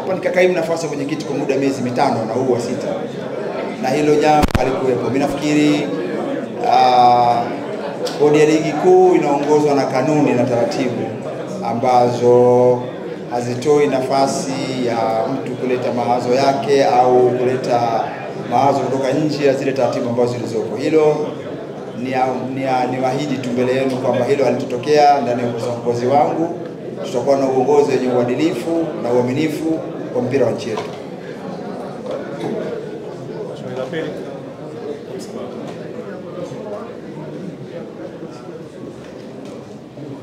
hapa nikakaimu nafasi ya mwenyekiti kwa muda miezi 5 na huu wa 6. Na hilo jambo halikuwepo. Mimi nafikiri bodi ya ligi kuu inaongozwa na kanuni na taratibu ambazo hazitoi nafasi ya mtu kuleta mawazo yake au kuleta mawazo kutoka nje ya zile taratibu ambazo zilizopo. Hilo ni wahidi tu mbele yenu kwamba hilo halitotokea ndani ya uongozi wangu. Tutakuwa na uongozi wenye uadilifu na uaminifu kwa mpira wa nchi yetu.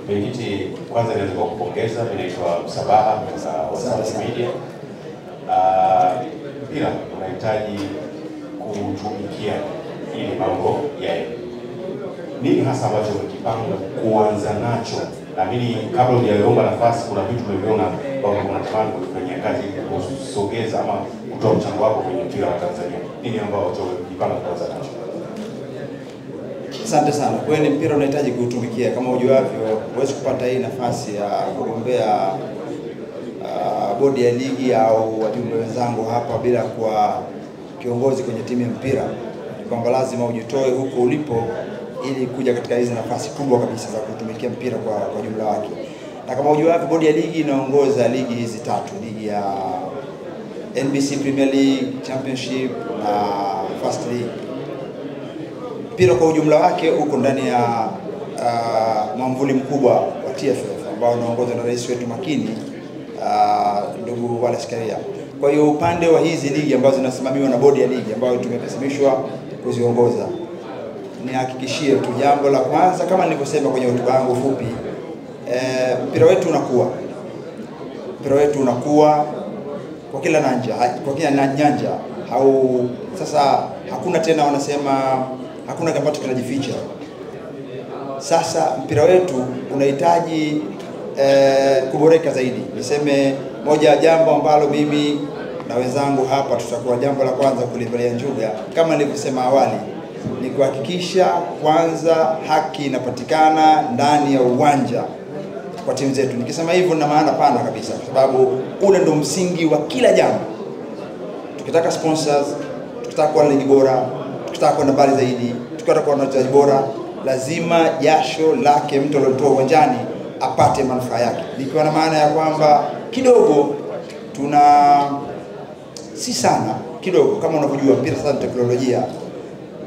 Mwenyekiti, kwanza naweza kukupongeza. Mimi naitwa Msabaha wa Sasa Media. Ila unahitaji kutumikia ili mambo yaende. Nini hasa ambacho umekipanga kuanza nacho? Na mimi kabla hujaomba nafasi, kuna vitu tumeviona kwamba unatamani kufanyia kazi kusogeza ama kutoa mchango wako kwenye mpira wa Tanzania. Nini ambacho umekipanga kuanza nacho? Asante sana. Kweli mpira unahitaji kuutumikia. Kama ujuavyo, huwezi kupata hii nafasi ya kugombea bodi ya ligi au wajumbe wenzangu hapa bila kuwa kiongozi kwenye timu ya mpira. Kwamba lazima ujitoe huko ulipo ili kuja katika hizi nafasi kubwa kabisa za kutumikia mpira kwa jumla wake. Na kama ujuavyo, bodi ya ligi inaongoza ligi hizi 3, ligi ya NBC Premier League, Championship na First League. Mpira kwa ujumla wake uko ndani ya mwamvuli mkubwa wa TFF ambao unaongozwa na rais wetu makini ndugu Wallace Karia. Kwa hiyo upande wa hizi ligi ambazo zinasimamiwa na bodi ya ligi ambayo tumepesimishwa kuziongoza, nihakikishie tu jambo la kwanza, kama nilivyosema kwenye hotuba yangu fupi, mpira wetu unakuwa. Mpira wetu unakuwa kwa kila nyanja. Sasa hakuna tena wanasema hakuna ambacho kinajificha. Sasa mpira wetu unahitaji kuboreka zaidi. Niseme moja ya jambo ambalo mimi na wenzangu hapa tutakuwa jambo la kwanza kulivalia njuga, kama nilivyosema awali, ni kuhakikisha kwanza haki inapatikana ndani ya uwanja kwa timu zetu. Nikisema hivyo na maana pana kabisa, kwa sababu ule ndo msingi wa kila jambo. Tukitaka sponsors, tukitaka kuwa ligi bora, tukitaka kwenda mbali zaidi, tukitaka kuwa na wachezaji bora, lazima jasho lake mtu aliyotoa uwanjani apate manufaa yake. Nikiwa na maana ya kwamba kidogo si sana, kidogo kama unavyojua mpira sasa teknolojia,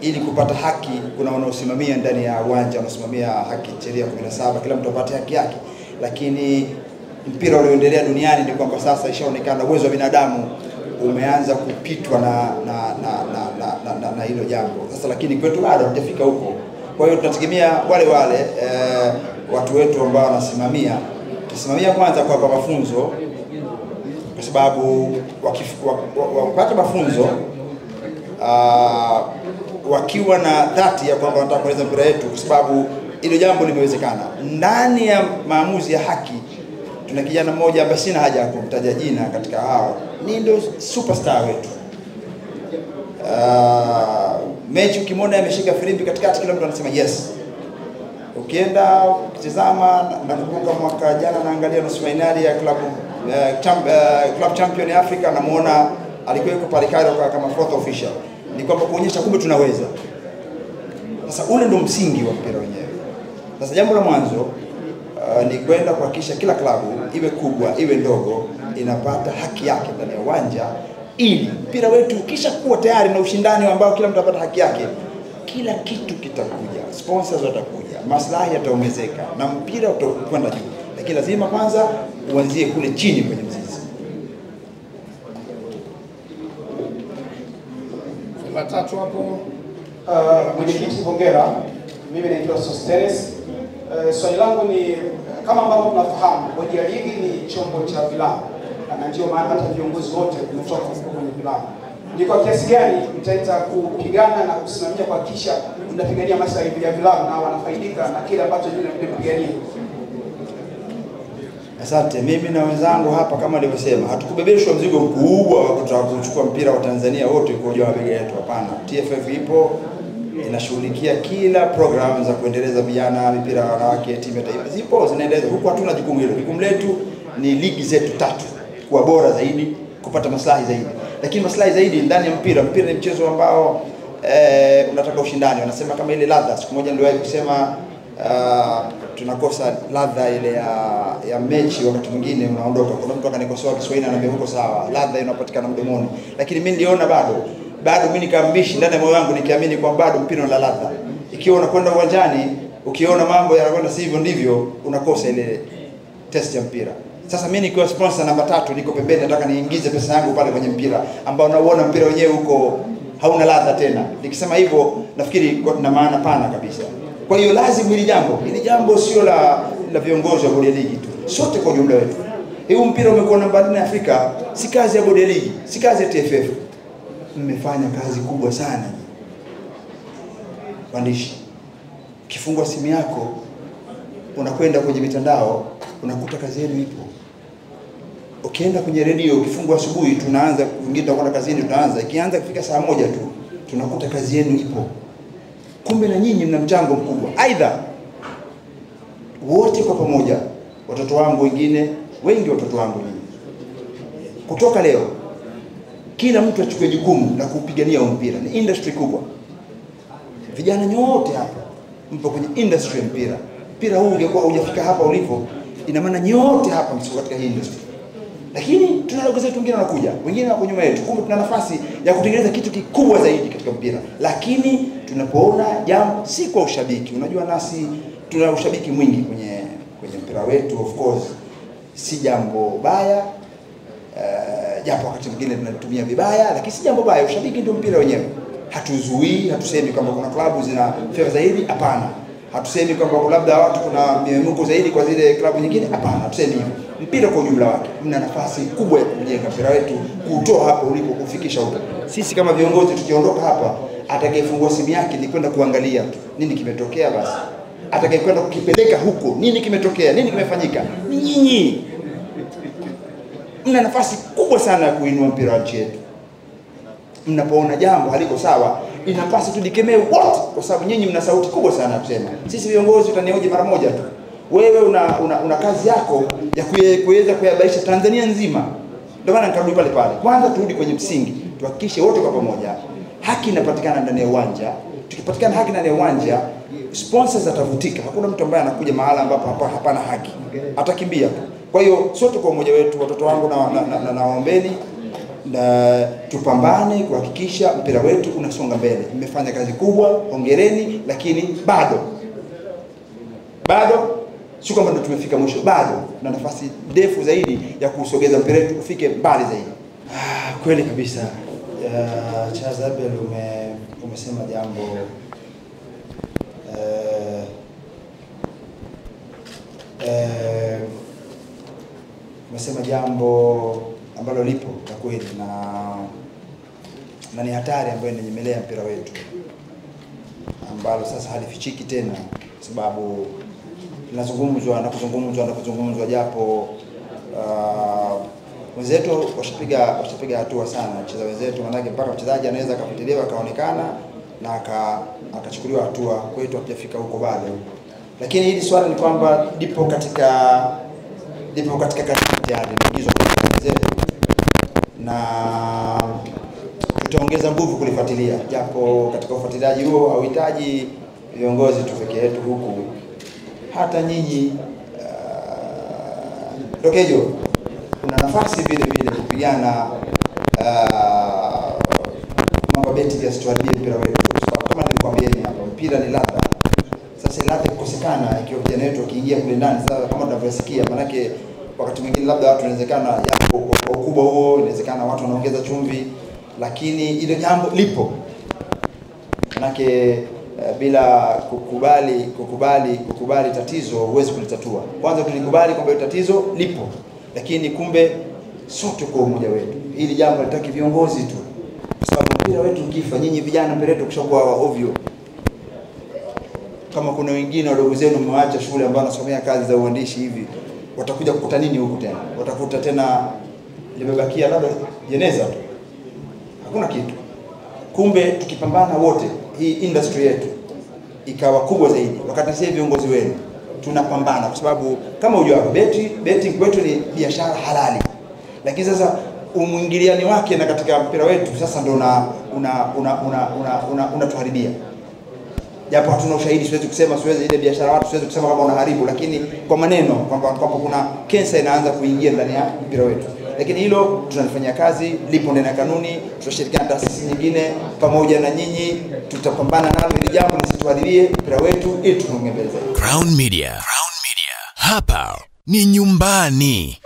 ili kupata haki kuna wanaosimamia ndani ya uwanja, wanasimamia haki sheria 17, kila mtu apate haki yake. Lakini mpira ulioendelea duniani ni kwamba sasa ishaonekana uwezo wa binadamu umeanza kupitwa na hilo jambo. Sasa lakini kwetu bado hatujafika huko. Kwa hiyo tunategemea wale watu wetu ambao wanasimamia kwanza kwa mafunzo, kwa sababu wakipata mafunzo wakiwa na dhati ya kwamba wanataka kuendeleza mpira wetu, kwa sababu hilo jambo limewezekana. Ndani ya maamuzi ya haki tuna kijana mmoja ambaye sina haja ya kumtaja jina katika hao, ni ndio superstar wetu. Mechi ukimwona ameshika filimbi katikati, kila mtu anasema yes. Ukienda ukitazama, nakumbuka mwaka jana naangalia nusu finali ya club champion Africa, namuona alikuwa yuko pale Cairo kama fourth official. Ni kwamba kuonyesha kumbe tunaweza. Sasa ule ndo msingi wa mpira wenyewe. Sasa jambo la mwanzo ni kwenda kuhakikisha kila klabu, iwe kubwa iwe ndogo, inapata haki yake ndani ya uwanja, ili mpira wetu kisha kuwa tayari na ushindani ambao kila mtu apata haki yake, kila kitu kitakuja, sponsors watakuja, maslahi yataongezeka na mpira utakwenda juu. Lakini lazima kwanza uanzie kule chini kwenye mzizi. Matatu hapo. Mwenyekiti, hongera. Mimi naitwa Sostenes. Swali langu ni kama ambavyo tunafahamu, bodi ya ligi ni chombo cha vilabu, na ndio maana hata viongozi wote wametoka kwenye vilabu. Ni kwa kiasi gani mtaita kupigana na kusimamia kuhakikisha mnapigania maslahi ya vilabu na wanafaidika na kile ambacho nyinyi mnapigania? Asante. Mimi na wenzangu hapa kama nilivyosema, hatukubebeshwa mzigo mkubwa wa kutaka kuchukua mpira wa Tanzania wote kwa juu ya mabega yetu. Hapana. TFF ipo inashughulikia kila program za kuendeleza vijana, mipira ya wanawake, timu ya taifa zipo zinaendeleza. Huko hatuna jukumu hilo. Jukumu letu ni ligi zetu 3 kuwa bora zaidi, kupata maslahi zaidi. Lakini maslahi zaidi ndani ya mpira ni mchezo ambao unataka ushindani. Wanasema kama ile ladha, siku moja niliwahi kusema tunakosa ladha ile ya mechi, wakati mwingine unaondoka. Kuna mtu akanikosoa Kiswahili ananiambia huko sawa, ladha inapatikana mdomoni. Lakini mimi niliona bado mimi nikambishi ndani ya moyo wangu nikiamini kwamba bado mpira una ladha. Ikiwa unakwenda uwanjani ukiona mambo yanakwenda sivyo ndivyo, unakosa ile test ya mpira. Sasa mimi nikiwa sponsor namba 3 niko pembeni, nataka niingize pesa yangu pale kwenye mpira ambao nauona mpira wenyewe huko hauna ladha tena. Nikisema hivyo nafikiri na maana pana kabisa. Kwa hiyo lazima hili jambo sio la viongozi wa bodi ya ligi tu, sote kwa jumla wetu. Huu mpira umekuwa namba 4 Afrika, si kazi ya bodi ya ligi, si kazi ya TFF. Mmefanya kazi kubwa sana. Waandishi, kifungua simu yako unakwenda kwenye mitandao unakuta kazi yenu ipo. Ukienda kwenye redio ukifungua asubuhi tunaanza wengine tunakwenda kazini, tunaanza ikianza kufika saa 1 tu tunakuta kazi yenu ipo. Kumbe na nyinyi mna mchango mkubwa. Aidha wote kwa pamoja, watoto wangu wengi watoto wangu nyinyi, kutoka leo kila mtu achukue jukumu la kupigania mpira. Ni industry kubwa. Vijana nyote hapa mpo kwenye industry ya mpira. Mpira huu ungekuwa hujafika hapa ulipo, ina maana nyote hapa msiko katika hii industry. Lakini tuna ndugu zetu wengine wanakuja, wengine wako nyuma yetu. Kumbe tuna nafasi ya kutengeneza kitu kikubwa zaidi katika mpira. Lakini tunapoona jambo si kwa ushabiki. Unajua nasi tuna ushabiki mwingi kwenye mpira wetu, of course. Si jambo baya. Japo wakati mwingine tunatumia vibaya, lakini si jambo baya. Ushabiki ndio mpira wenyewe. Hatuzuii, hatusemi kwamba kuna klabu zina fedha zaidi, hapana. Hatusemi kwamba labda watu kuna miemuko zaidi kwa zile klabu nyingine, hapana. Hatusemi hivyo. Mpira kwa ujumla wake mna nafasi kubwa ya kujenga mpira wetu, kutoa hapo ulipo kufikisha huko. Sisi kama viongozi tukiondoka hapa, atakayefungua simu yake ni kwenda kuangalia nini kimetokea basi. Atakayekwenda kukipeleka huko, nini kimetokea, nini kimefanyika, ni nyinyi. Mna nafasi kubwa sana ya kuinua mpira wa nchi yetu. Mnapoona jambo haliko sawa, inapaswa tudikemee wote, kwa sababu nyinyi mna sauti kubwa sana ya kusema. Sisi viongozi tutanioje mara moja tu. Wewe una kazi yako ya kuweza kuyabaisha Tanzania nzima. Ndio maana nikarudi pale. Kwanza turudi kwenye msingi, tuhakikishe wote kwa pamoja haki inapatikana ndani ya uwanja. Tukipatikana haki ndani ya uwanja, sponsors atavutika. Hakuna mtu ambaye anakuja mahala ambapo hapana haki, atakimbia. Kwa hiyo sote kwa umoja wetu, watoto wangu na waombeni, na tupambane kuhakikisha mpira wetu unasonga mbele. Mmefanya kazi kubwa, hongereni, lakini bado sio kwamba ndio tumefika mwisho, bado na nafasi ndefu zaidi ya kusogeza mpira wetu ufike mbali zaidi. Kweli kabisa. Charles Abel umesema jambo umesema jambo ambalo lipo kwa kweli na ni hatari ambayo inanyemelea mpira wetu, ambalo sasa halifichiki tena, sababu linazungumzwa na kuzungumzwa japo wenzetu washapiga hatua sana, wacheza wenzetu, manake mpaka mchezaji anaweza akafuatiliwa akaonekana na akachukuliwa hatua. Kwetu hatujafika huko bado, lakini hili swala ni kwamba lipo katika tayari imeingizwa kwa wenzetu, na tutaongeza nguvu kulifuatilia, japo katika ufuatiliaji huo hauhitaji viongozi tu pekee yetu huku, hata nyinyi Dokejo kuna nafasi vile kupigana mambo beti ya situaribie mpira wetu, kama nilikwambieni hapa, mpira ni ladha. Sasa ladha ikosekana ikiwa kijana wetu akiingia kule ndani. Sasa kama tunavyosikia, manake wakati mwingine labda watu inawezekana yapo kwa ukubwa huo, inawezekana watu wanaongeza chumvi, lakini ile jambo lipo. Manake bila kukubali tatizo huwezi kulitatua. Kwanza tulikubali kwamba tatizo lipo, lakini kumbe sote kwa umoja wetu. Hili jambo linataka viongozi tu, kwa sababu mpira wetu ukifa, nyinyi vijana mpira wetu kishakuwa ovyo. Kama kuna wengine wadogo zenu mmewaacha shule ambao wanasomea kazi za uandishi hivi, watakuja kukuta nini huku tena? Watakuta tena limebakia labda jeneza tu, hakuna kitu. Kumbe tukipambana wote, hii industry yetu ikawa kubwa zaidi. Wakati sisi viongozi wenu tunapambana, kwa sababu kama unajua betting kwetu ni biashara halali, Lakini sasa umwingiliani wake na katika mpira wetu sasa ndio unatuharibia. Japo hatuna ushahidi, siwezi kusema, siwezi ile biashara watu siwezi kusema kama unaharibu, lakini kwa maneno kwamba kuna kensa inaanza kuingia ndani ya mpira wetu. Lakini hilo tunalifanyia kazi, lipo ndani ya kanuni, tutashirikiana na taasisi nyingine pamoja na nyinyi, tutapambana nalo ili jambo lisituharibie mpira wetu ili tuongeze. Crown Media. Hapa ni nyumbani.